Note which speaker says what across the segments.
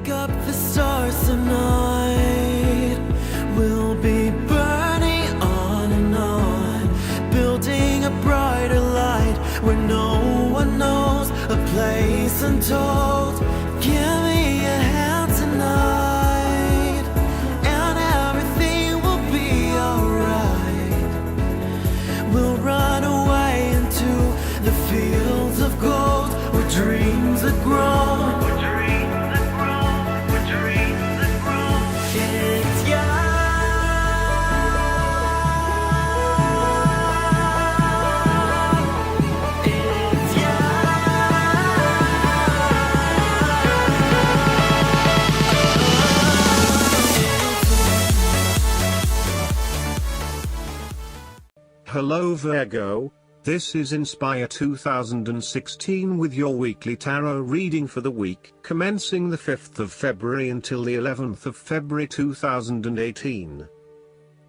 Speaker 1: Wake up, the stars tonight will be burning on and on, building a brighter light where no one knows, a place untold. Give me a hand tonight, and everything will be alright. We'll run away into the fields of gold where dreams are grown.
Speaker 2: Hello Virgo, this is Inspire 2016 with your weekly tarot reading for the week commencing the 5th of February until the 11th of February 2018.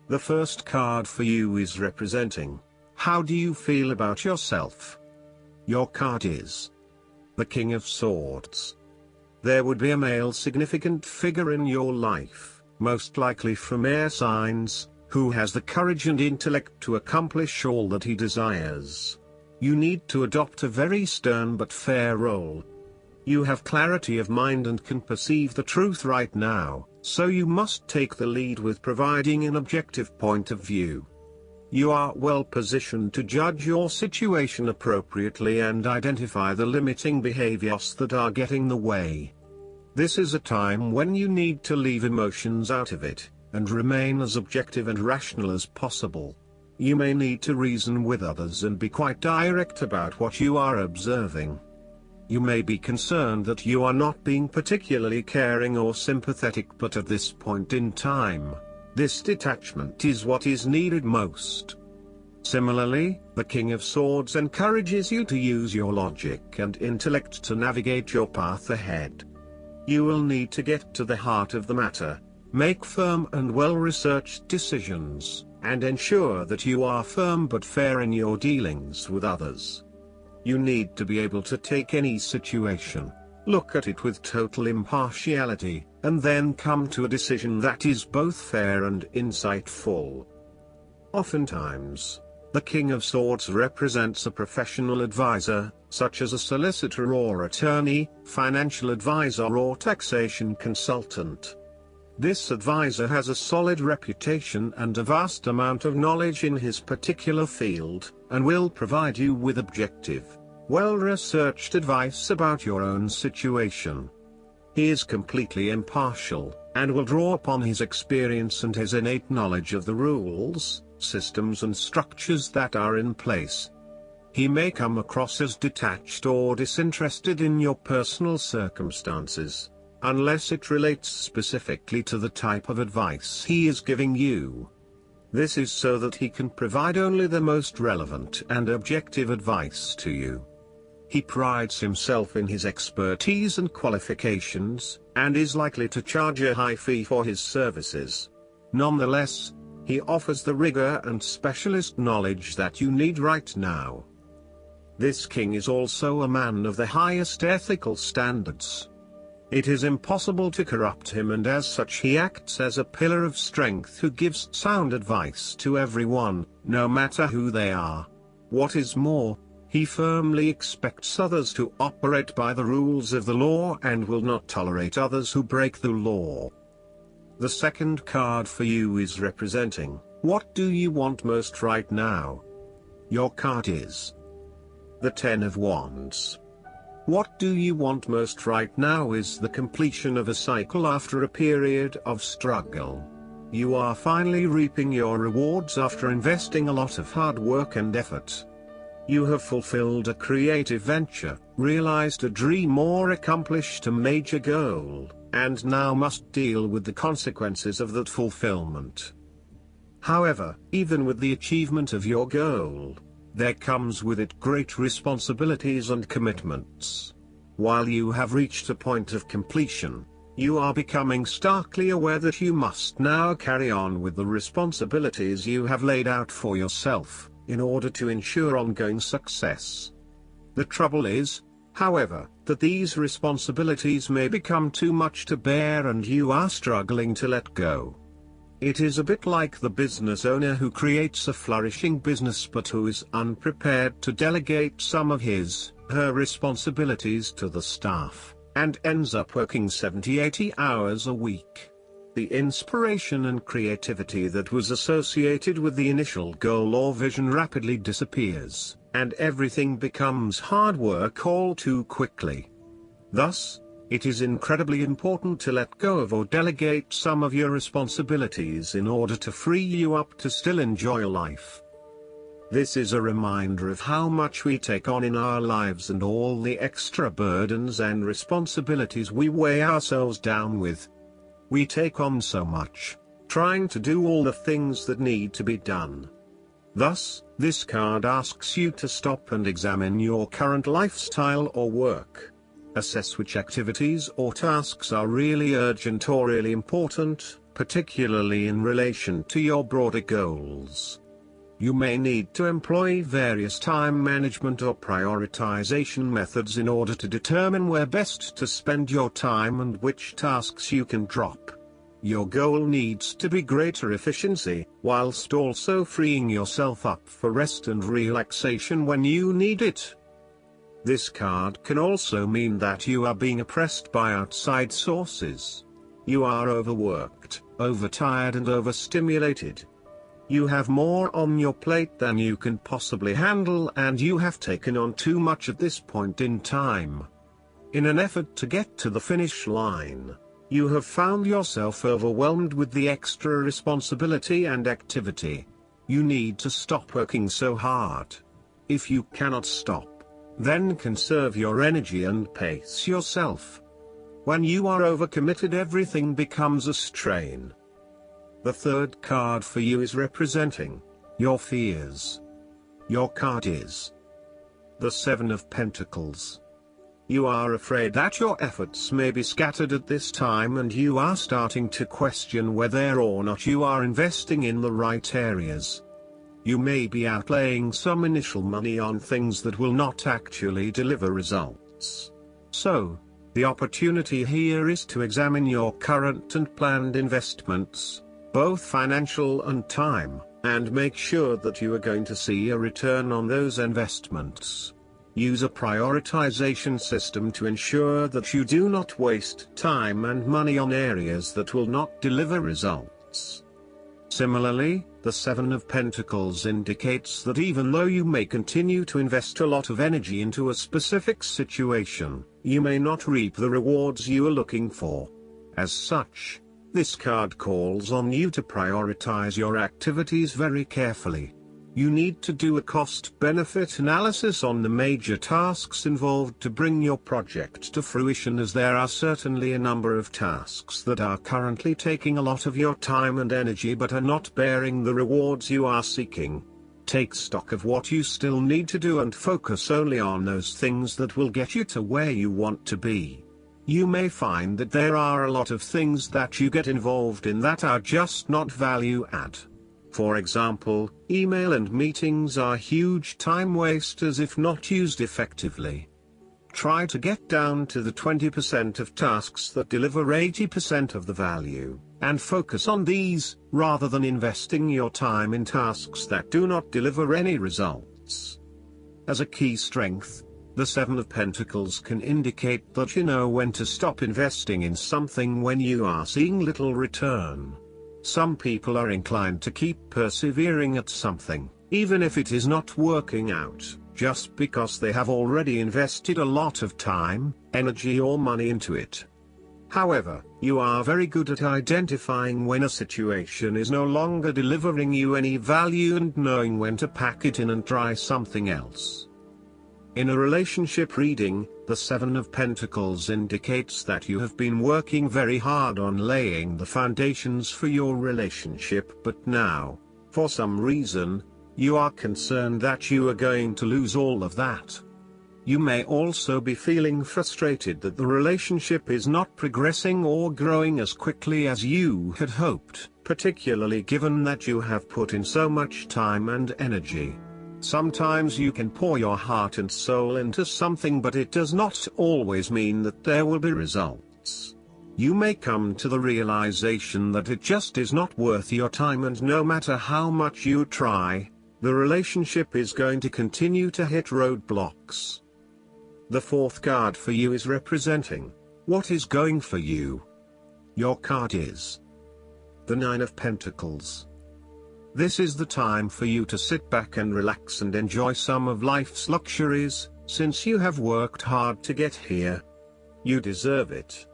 Speaker 2: The first card for you is representing, how do you feel about yourself? Your card is the King of Swords. There would be a male significant figure in your life, most likely from air signs, who has the courage and intellect to accomplish all that he desires. You need to adopt a very stern but fair role. You have clarity of mind and can perceive the truth right now, so you must take the lead with providing an objective point of view. You are well positioned to judge your situation appropriately and identify the limiting behaviors that are getting in the way. This is a time when you need to leave emotions out of it, and remain as objective and rational as possible. You may need to reason with others and be quite direct about what you are observing. You may be concerned that you are not being particularly caring or sympathetic, but at this point in time, this detachment is what is needed most. Similarly, the King of Swords encourages you to use your logic and intellect to navigate your path ahead. You will need to get to the heart of the matter, make firm and well-researched decisions, and ensure that you are firm but fair in your dealings with others. You need to be able to take any situation, look at it with total impartiality, and then come to a decision that is both fair and insightful. Oftentimes, the King of Swords represents a professional advisor, such as a solicitor or attorney, financial advisor or taxation consultant. This advisor has a solid reputation and a vast amount of knowledge in his particular field, and will provide you with objective, well-researched advice about your own situation. He is completely impartial, and will draw upon his experience and his innate knowledge of the rules, systems and structures that are in place. He may come across as detached or disinterested in your personal circumstances, unless it relates specifically to the type of advice he is giving you. This is so that he can provide only the most relevant and objective advice to you. He prides himself in his expertise and qualifications, and is likely to charge a high fee for his services. Nonetheless, he offers the rigor and specialist knowledge that you need right now. This king is also a man of the highest ethical standards. It is impossible to corrupt him, and as such he acts as a pillar of strength who gives sound advice to everyone, no matter who they are. What is more, he firmly expects others to operate by the rules of the law and will not tolerate others who break the law. The second card for you is representing, what do you want most right now? Your card is the Ten of Wands. What do you want most right now is the completion of a cycle after a period of struggle. You are finally reaping your rewards after investing a lot of hard work and effort. You have fulfilled a creative venture, realized a dream or accomplished a major goal, and now must deal with the consequences of that fulfillment. However, even with the achievement of your goal, there comes with it great responsibilities and commitments. While you have reached a point of completion, you are becoming starkly aware that you must now carry on with the responsibilities you have laid out for yourself, in order to ensure ongoing success. The trouble is, however, that these responsibilities may become too much to bear and you are struggling to let go. It is a bit like the business owner who creates a flourishing business but who is unprepared to delegate some of her responsibilities to the staff, and ends up working 70-80 hours a week. The inspiration and creativity that was associated with the initial goal or vision rapidly disappears, and everything becomes hard work all too quickly. Thus, it is incredibly important to let go of or delegate some of your responsibilities in order to free you up to still enjoy life. This is a reminder of how much we take on in our lives and all the extra burdens and responsibilities we weigh ourselves down with. We take on so much, trying to do all the things that need to be done. Thus, this card asks you to stop and examine your current lifestyle or work. Assess which activities or tasks are really urgent or really important, particularly in relation to your broader goals. You may need to employ various time management or prioritization methods in order to determine where best to spend your time and which tasks you can drop. Your goal needs to be greater efficiency, whilst also freeing yourself up for rest and relaxation when you need it. This card can also mean that you are being oppressed by outside sources. You are overworked, overtired and overstimulated. You have more on your plate than you can possibly handle and you have taken on too much at this point in time. In an effort to get to the finish line, you have found yourself overwhelmed with the extra responsibility and activity. You need to stop working so hard. If you cannot stop, then conserve your energy and pace yourself. When you are overcommitted, everything becomes a strain. The third card for you is representing your fears. Your card is the Seven of Pentacles. You are afraid that your efforts may be scattered at this time and you are starting to question whether or not you are investing in the right areas. You may be outlaying some initial money on things that will not actually deliver results. So, the opportunity here is to examine your current and planned investments, both financial and time, and make sure that you are going to see a return on those investments. Use a prioritization system to ensure that you do not waste time and money on areas that will not deliver results. Similarly, the Seven of Pentacles indicates that even though you may continue to invest a lot of energy into a specific situation, you may not reap the rewards you are looking for. As such, this card calls on you to prioritize your activities very carefully. You need to do a cost-benefit analysis on the major tasks involved to bring your project to fruition, as there are certainly a number of tasks that are currently taking a lot of your time and energy but are not bearing the rewards you are seeking. Take stock of what you still need to do and focus only on those things that will get you to where you want to be. You may find that there are a lot of things that you get involved in that are just not value add. For example, email and meetings are huge time wasters if not used effectively. Try to get down to the 20% of tasks that deliver 80% of the value, and focus on these, rather than investing your time in tasks that do not deliver any results. As a key strength, the Seven of Pentacles can indicate that you know when to stop investing in something when you are seeing little return. Some people are inclined to keep persevering at something, even if it is not working out, just because they have already invested a lot of time, energy or money into it. However, you are very good at identifying when a situation is no longer delivering you any value and knowing when to pack it in and try something else. In a relationship reading, the Seven of Pentacles indicates that you have been working very hard on laying the foundations for your relationship, but now, for some reason, you are concerned that you are going to lose all of that. You may also be feeling frustrated that the relationship is not progressing or growing as quickly as you had hoped, particularly given that you have put in so much time and energy. Sometimes you can pour your heart and soul into something, but it does not always mean that there will be results. You may come to the realization that it just is not worth your time, and no matter how much you try, the relationship is going to continue to hit roadblocks. The fourth card for you is representing what is going for you. Your card is the Nine of Pentacles. This is the time for you to sit back and relax and enjoy some of life's luxuries, since you have worked hard to get here. You deserve it.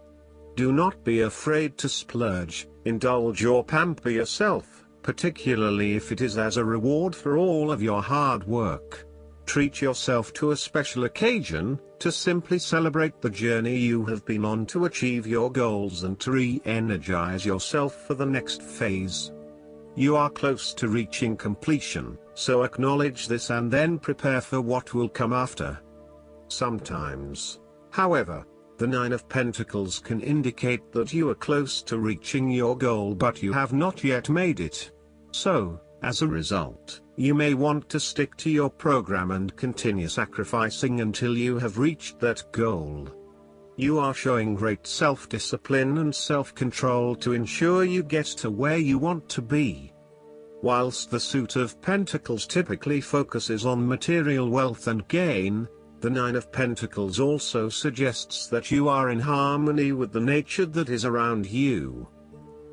Speaker 2: Do not be afraid to splurge, indulge or pamper yourself, particularly if it is as a reward for all of your hard work. Treat yourself to a special occasion, to simply celebrate the journey you have been on to achieve your goals and to re-energize yourself for the next phase. You are close to reaching completion, so acknowledge this and then prepare for what will come after. Sometimes, however, the Nine of Pentacles can indicate that you are close to reaching your goal but you have not yet made it. So, as a result, you may want to stick to your program and continue sacrificing until you have reached that goal. You are showing great self-discipline and self-control to ensure you get to where you want to be. Whilst the Suit of Pentacles typically focuses on material wealth and gain, the Nine of Pentacles also suggests that you are in harmony with the nature that is around you.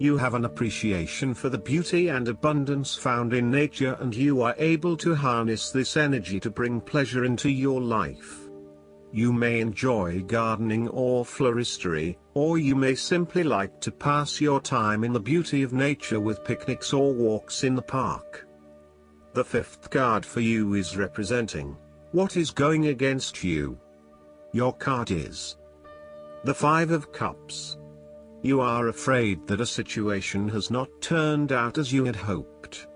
Speaker 2: You have an appreciation for the beauty and abundance found in nature, and you are able to harness this energy to bring pleasure into your life. You may enjoy gardening or floristry, or you may simply like to pass your time in the beauty of nature with picnics or walks in the park. The fifth card for you is representing what is going against you. Your card is the Five of Cups. You are afraid that a situation has not turned out as you had hoped.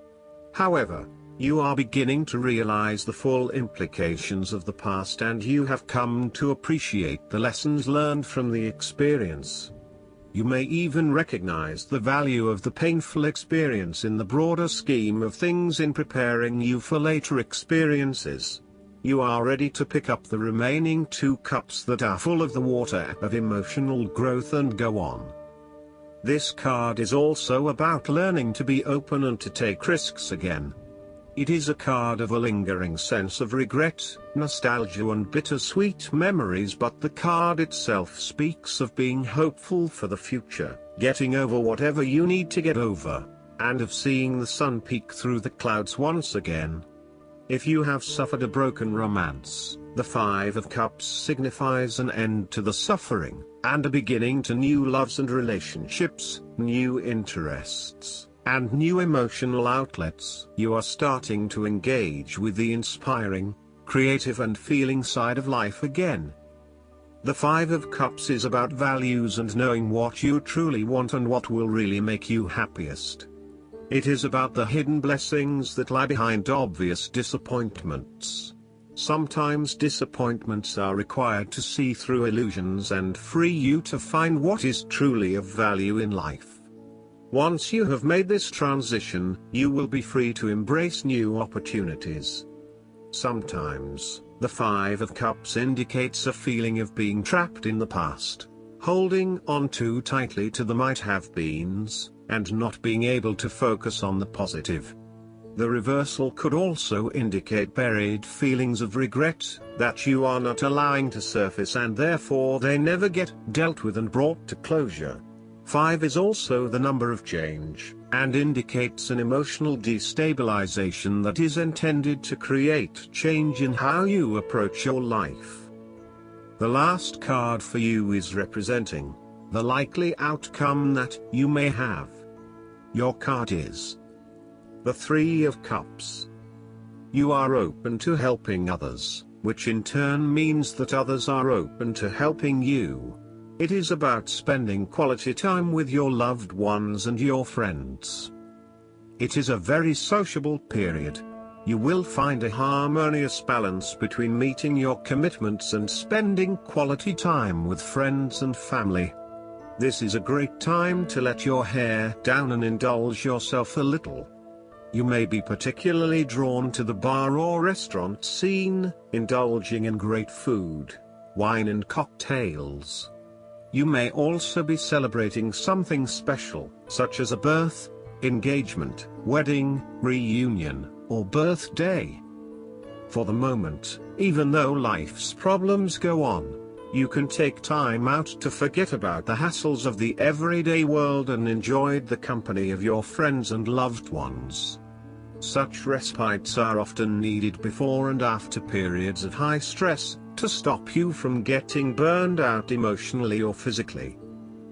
Speaker 2: However, you are beginning to realize the full implications of the past, and you have come to appreciate the lessons learned from the experience. You may even recognize the value of the painful experience in the broader scheme of things in preparing you for later experiences. You are ready to pick up the remaining two cups that are full of the water of emotional growth and go on. This card is also about learning to be open and to take risks again. It is a card of a lingering sense of regret, nostalgia and bittersweet memories, but the card itself speaks of being hopeful for the future, getting over whatever you need to get over, and of seeing the sun peek through the clouds once again. If you have suffered a broken romance, the Five of Cups signifies an end to the suffering, and a beginning to new loves and relationships, new interests, and new emotional outlets. You are starting to engage with the inspiring, creative and feeling side of life again. The Five of Cups is about values and knowing what you truly want and what will really make you happiest. It is about the hidden blessings that lie behind obvious disappointments. Sometimes disappointments are required to see through illusions and free you to find what is truly of value in life. Once you have made this transition, you will be free to embrace new opportunities. Sometimes, the Five of Cups indicates a feeling of being trapped in the past, holding on too tightly to the might-have-beens, and not being able to focus on the positive. The reversal could also indicate buried feelings of regret, that you are not allowing to surface and therefore they never get dealt with and brought to closure. 5 is also the number of change, and indicates an emotional destabilization that is intended to create change in how you approach your life. The last card for you is representing the likely outcome that you may have. Your card is the Three of Cups. You are open to helping others, which in turn means that others are open to helping you. It is about spending quality time with your loved ones and your friends. It is a very sociable period. You will find a harmonious balance between meeting your commitments and spending quality time with friends and family. This is a great time to let your hair down and indulge yourself a little. You may be particularly drawn to the bar or restaurant scene, indulging in great food, wine and cocktails. You may also be celebrating something special, such as a birth, engagement, wedding, reunion, or birthday. For the moment, even though life's problems go on, you can take time out to forget about the hassles of the everyday world and enjoy the company of your friends and loved ones. Such respites are often needed before and after periods of high stress, to stop you from getting burned out emotionally or physically.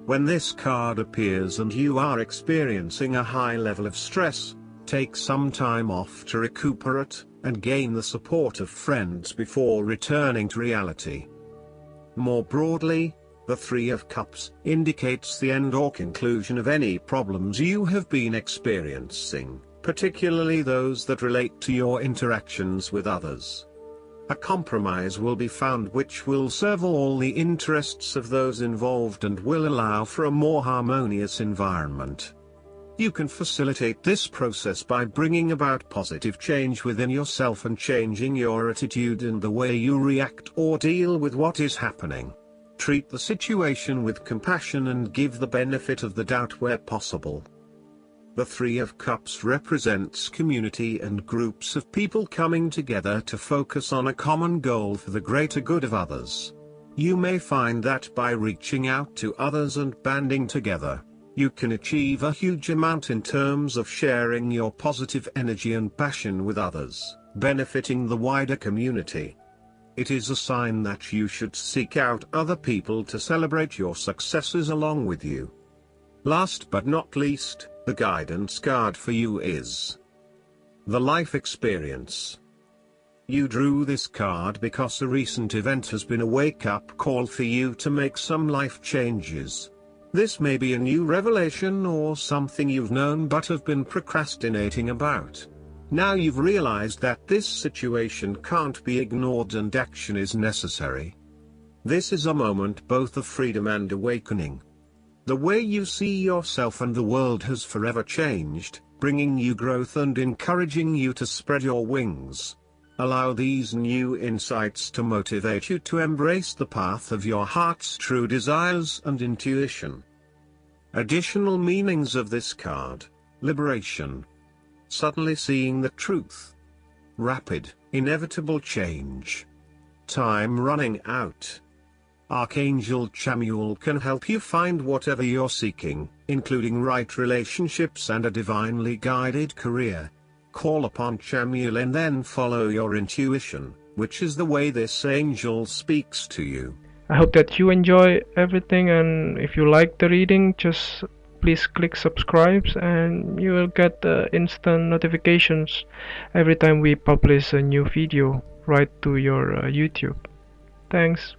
Speaker 2: When this card appears and you are experiencing a high level of stress, take some time off to recuperate, and gain the support of friends before returning to reality. More broadly, the Three of Cups indicates the end or conclusion of any problems you have been experiencing, particularly those that relate to your interactions with others. A compromise will be found which will serve all the interests of those involved and will allow for a more harmonious environment. You can facilitate this process by bringing about positive change within yourself and changing your attitude and the way you react or deal with what is happening. Treat the situation with compassion and give the benefit of the doubt where possible. The Three of Cups represents community and groups of people coming together to focus on a common goal for the greater good of others. You may find that by reaching out to others and banding together, you can achieve a huge amount in terms of sharing your positive energy and passion with others, benefiting the wider community. It is a sign that you should seek out other people to celebrate your successes along with you. Last but not least, the guidance card for you is the Life Experience. You drew this card because a recent event has been a wake-up call for you to make some life changes. This may be a new revelation or something you've known but have been procrastinating about. Now you've realized that this situation can't be ignored and action is necessary. This is a moment both of freedom and awakening. The way you see yourself and the world has forever changed, bringing you growth and encouraging you to spread your wings. Allow these new insights to motivate you to embrace the path of your heart's true desires and intuition. Additional meanings of this card: liberation, suddenly seeing the truth, rapid, inevitable change, time running out. Archangel Chamuel can help you find whatever you're seeking, including right relationships and a divinely guided career. Call upon Chamuel and then follow your intuition, which is the way this angel speaks to you.
Speaker 3: I hope that you enjoy everything, and if you like the reading, just please click subscribe and you will get instant notifications every time we publish a new video right to your YouTube. Thanks.